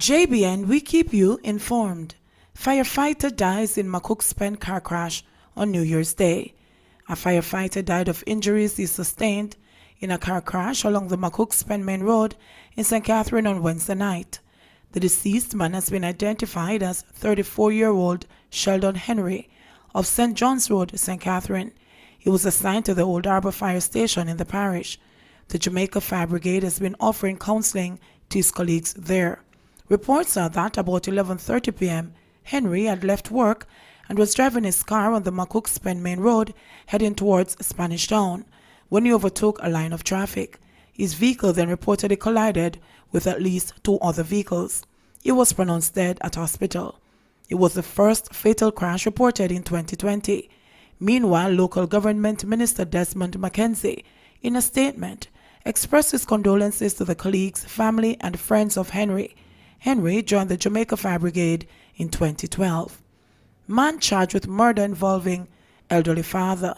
JBN, we keep you informed. Firefighter dies in Macookspend car crash on New Year's Day. A firefighter died of injuries he sustained in a car crash along the Macookspend Main Road in St. Catherine on Wednesday night. The deceased man has been identified as 34-year-old Sheldon Henry of St. John's Road, St. Catherine. He was assigned to the Old Harbour Fire Station in the parish. The Jamaica Fire Brigade has been offering counseling to his colleagues there. Reports are that about 11:30 p.m., Henry had left work and was driving his car on the Macookspend Main Road heading towards Spanish Town when he overtook a line of traffic. His vehicle then reportedly collided with at least two other vehicles. He was pronounced dead at hospital. It was the first fatal crash reported in 2020. Meanwhile, local government minister Desmond Mackenzie, in a statement, expressed his condolences to the colleagues, family and friends of Henry. Henry joined the Jamaica Fire Brigade in 2012. Man charged with murder involving elderly father.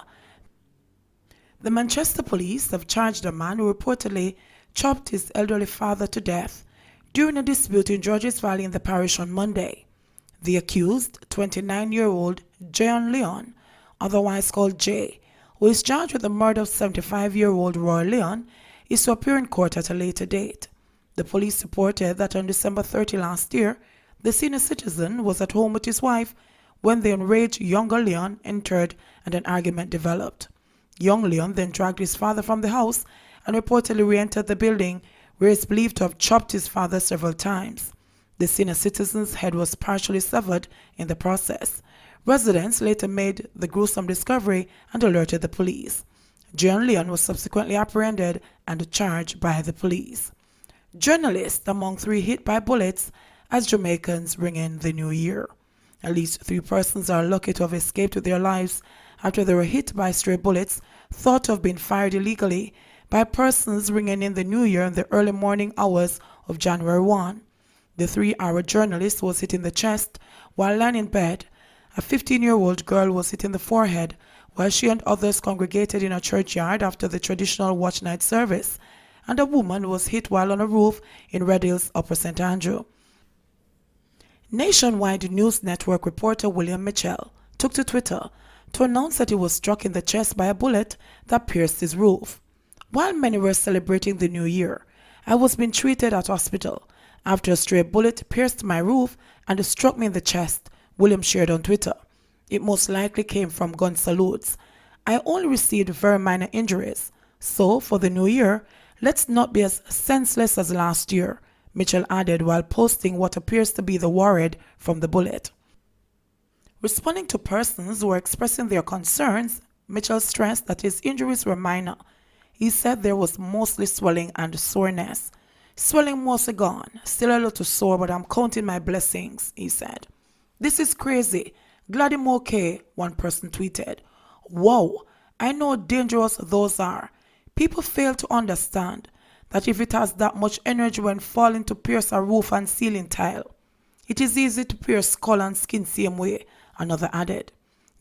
The Manchester police have charged a man who reportedly chopped his elderly father to death during a dispute in Georges Valley in the parish on Monday. The accused, 29-year-old John Leon, otherwise called Jay, who is charged with the murder of 75-year-old Roy Leon, is to appear in court at a later date. The police reported that on December 30 last year, the senior citizen was at home with his wife when the enraged younger Leon entered and an argument developed. Young Leon then dragged his father from the house and reportedly re-entered the building, where he is believed to have chopped his father several times. The senior citizen's head was partially severed in the process. Residents later made the gruesome discovery and alerted the police. John Leon was subsequently apprehended and charged by the police. Journalists among three hit by bullets as Jamaicans ring in the new year. At least 3 persons are lucky to have escaped with their lives after they were hit by stray bullets thought to have been fired illegally by persons ringing in the new year in the early morning hours of January 1. The 3-hour journalist was hit in the chest while lying in bed. A 15-year-old girl was hit in the forehead while she and others congregated in a churchyard after the traditional watch night service, and a woman was hit while on a roof in Red Hills, Upper St. Andrew. Nationwide News Network reporter William Mitchell took to Twitter to announce that he was struck in the chest by a bullet that pierced his roof. While many were celebrating the new year, I was being treated at hospital after a stray bullet pierced my roof and struck me in the chest, William shared on Twitter. It most likely came from gun salutes. I only received very minor injuries. So, for the new year, let's not be as senseless as last year, Mitchell added while posting what appears to be the word from the bullet. Responding to persons who were expressing their concerns, Mitchell stressed that his injuries were minor. He said there was mostly swelling and soreness. Swelling mostly gone, still a little sore, but I'm counting my blessings, he said. This is crazy. Glad I'm okay, one person tweeted. Whoa, I know how dangerous those are. People fail to understand that if it has that much energy when falling to pierce a roof and ceiling tile, it is easy to pierce skull and skin same way, another added.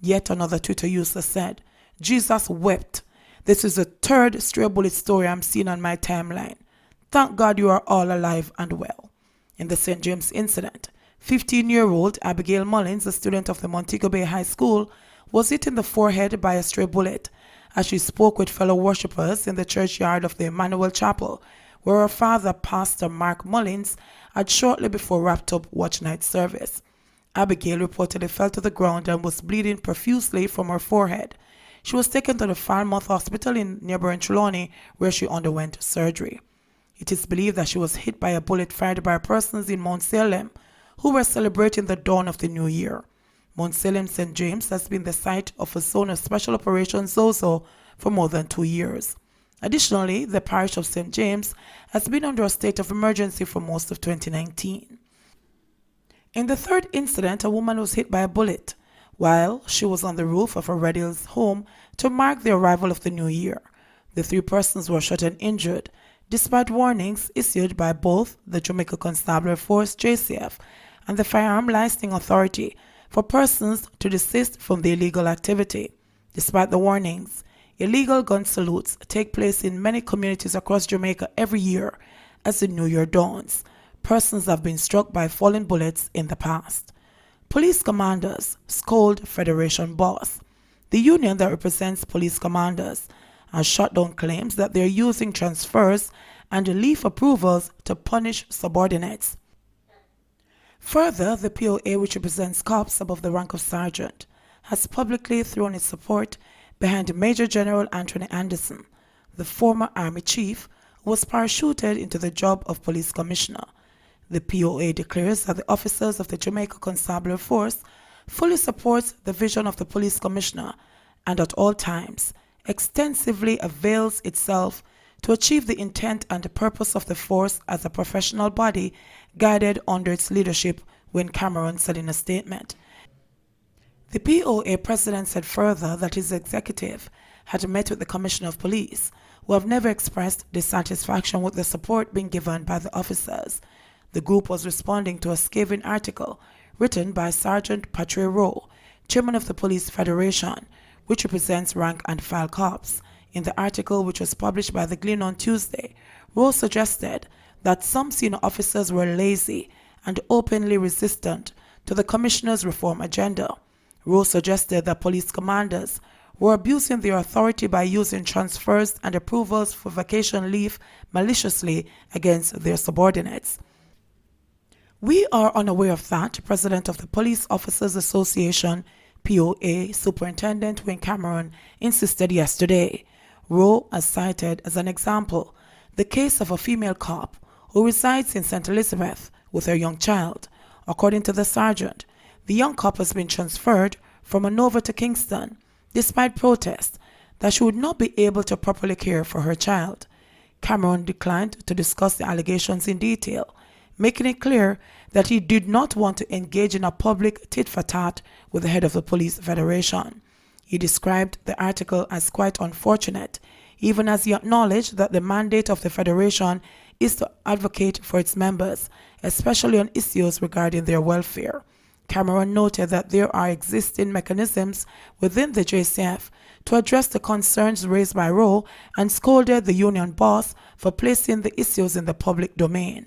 Yet another Twitter user said, Jesus wept. This is the 3rd stray bullet story I'm seeing on my timeline. Thank God you are all alive and well. In the St. James incident, 15-year-old Abigail Mullins, a student of the Montego Bay High School, was hit in the forehead by a stray bullet as she spoke with fellow worshippers in the churchyard of the Emmanuel Chapel, where her father, Pastor Mark Mullins, had shortly before wrapped up watch night service. Abigail reportedly fell to the ground and was bleeding profusely from her forehead. She was taken to the Falmouth Hospital in neighboring Trelawney, where she underwent surgery. It is believed that she was hit by a bullet fired by persons in Mount Salem who were celebrating the dawn of the new year. Mount Salem St. James has been the site of a zone of special operations ZOZO for more than 2 years. Additionally, the parish of St. James has been under a state of emergency for most of 2019. In the 3rd incident, a woman was hit by a bullet while she was on the roof of a Red Hills home to mark the arrival of the new year. The 3 persons were shot and injured, despite warnings issued by both the Jamaica Constabulary Force (JCF) and the Firearm Licensing Authority for persons to desist from the illegal activity. Despite the warnings, illegal gun salutes take place in many communities across Jamaica every year as the new year dawns. persons have been struck by falling bullets in the past. Police commanders scold Federation boss. The union that represents police commanders has shut down claims that they are using transfers and leave approvals to punish subordinates. Further, the POA, which represents cops above the rank of sergeant, has publicly thrown its support behind Major General Antony Anderson, the former Army chief who was parachuted into the job of police commissioner. The POA declares that the officers of the Jamaica Constabulary Force fully supports the vision of the police commissioner and at all times extensively avails itself to achieve the intent and the purpose of the force as a professional body guided under its leadership, when Cameron said in a statement. The POA president said further that his executive had met with the Commissioner of Police, who have never expressed dissatisfaction with the support being given by the officers. The group was responding to a scathing article written by Sergeant Patrick Rowe, chairman of the Police Federation, which represents rank and file cops. In the article, which was published by the Gleaner on Tuesday, Rowe suggested that some senior officers were lazy and openly resistant to the commissioner's reform agenda. Rowe suggested that police commanders were abusing their authority by using transfers and approvals for vacation leave maliciously against their subordinates. We are unaware of that, President of the Police Officers Association, POA, Superintendent Wayne Cameron, insisted yesterday. Rowe has cited as an example the case of a female cop who resides in St. Elizabeth with her young child. According to the sergeant, the young cop has been transferred from Hanover to Kingston, despite protests that she would not be able to properly care for her child. Cameron declined to discuss the allegations in detail, making it clear that he did not want to engage in a public tit-for-tat with the head of the Police Federation. He described the article as quite unfortunate, even as he acknowledged that the mandate of the Federation is to advocate for its members, especially on issues regarding their welfare. Cameron noted that there are existing mechanisms within the JCF to address the concerns raised by Rowe and scolded the union boss for placing the issues in the public domain.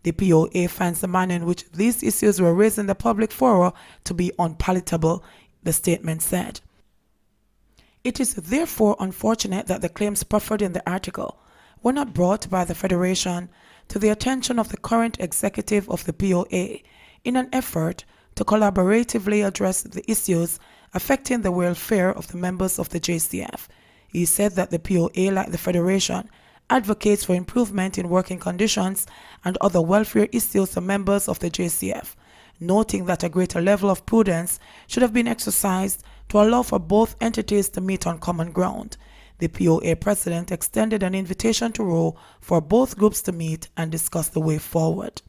The POA finds the manner in which these issues were raised in the public forum to be unpalatable, the statement said. It is therefore unfortunate that the claims proffered in the article were not brought by the Federation to the attention of the current executive of the POA in an effort to collaboratively address the issues affecting the welfare of the members of the JCF. He said that the POA, like the Federation, advocates for improvement in working conditions and other welfare issues for members of the JCF, noting that a greater level of prudence should have been exercised to allow for both entities to meet on common ground. The POA president extended an invitation to Rowe for both groups to meet and discuss the way forward.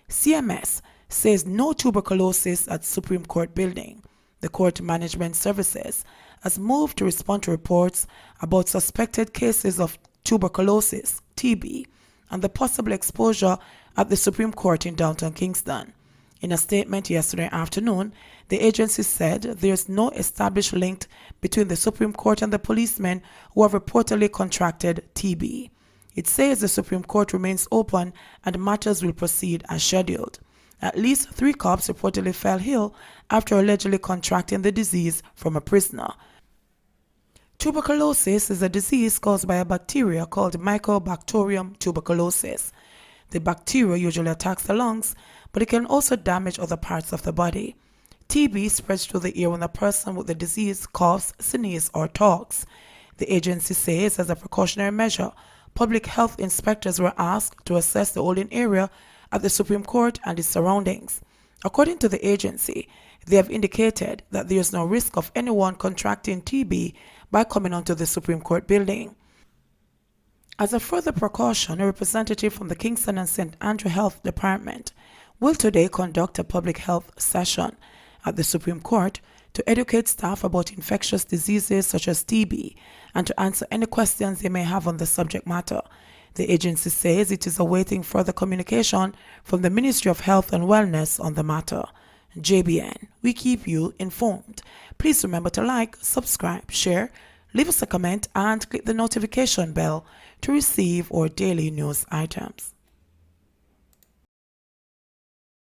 CMS says no tuberculosis at Supreme Court building. The Court Management Services has moved to respond to reports about suspected cases of tuberculosis, TB, and the possible exposure at the Supreme Court in downtown Kingston. In a statement yesterday afternoon, the agency said there is no established link between the Supreme Court and the policemen who have reportedly contracted TB. It says the Supreme Court remains open and matters will proceed as scheduled. At least 3 cops reportedly fell ill after allegedly contracting the disease from a prisoner. Tuberculosis is a disease caused by a bacteria called Mycobacterium tuberculosis. The bacteria usually attacks the lungs, but it can also damage other parts of the body. TB spreads through the air when a person with the disease coughs, sneezes, or talks. The agency says, as a precautionary measure, public health inspectors were asked to assess the holding area at the Supreme Court and its surroundings. According to the agency, they have indicated that there is no risk of anyone contracting TB by coming onto the Supreme Court building. As a further precaution, a representative from the Kingston and St. Andrew Health Department will today conduct a public health session at the Supreme Court to educate staff about infectious diseases such as TB and to answer any questions they may have on the subject matter. The agency says it is awaiting further communication from the Ministry of Health and Wellness on the matter. JBN, we keep you informed. Please remember to like, subscribe, share, leave us a comment and click the notification bell to receive our daily news items.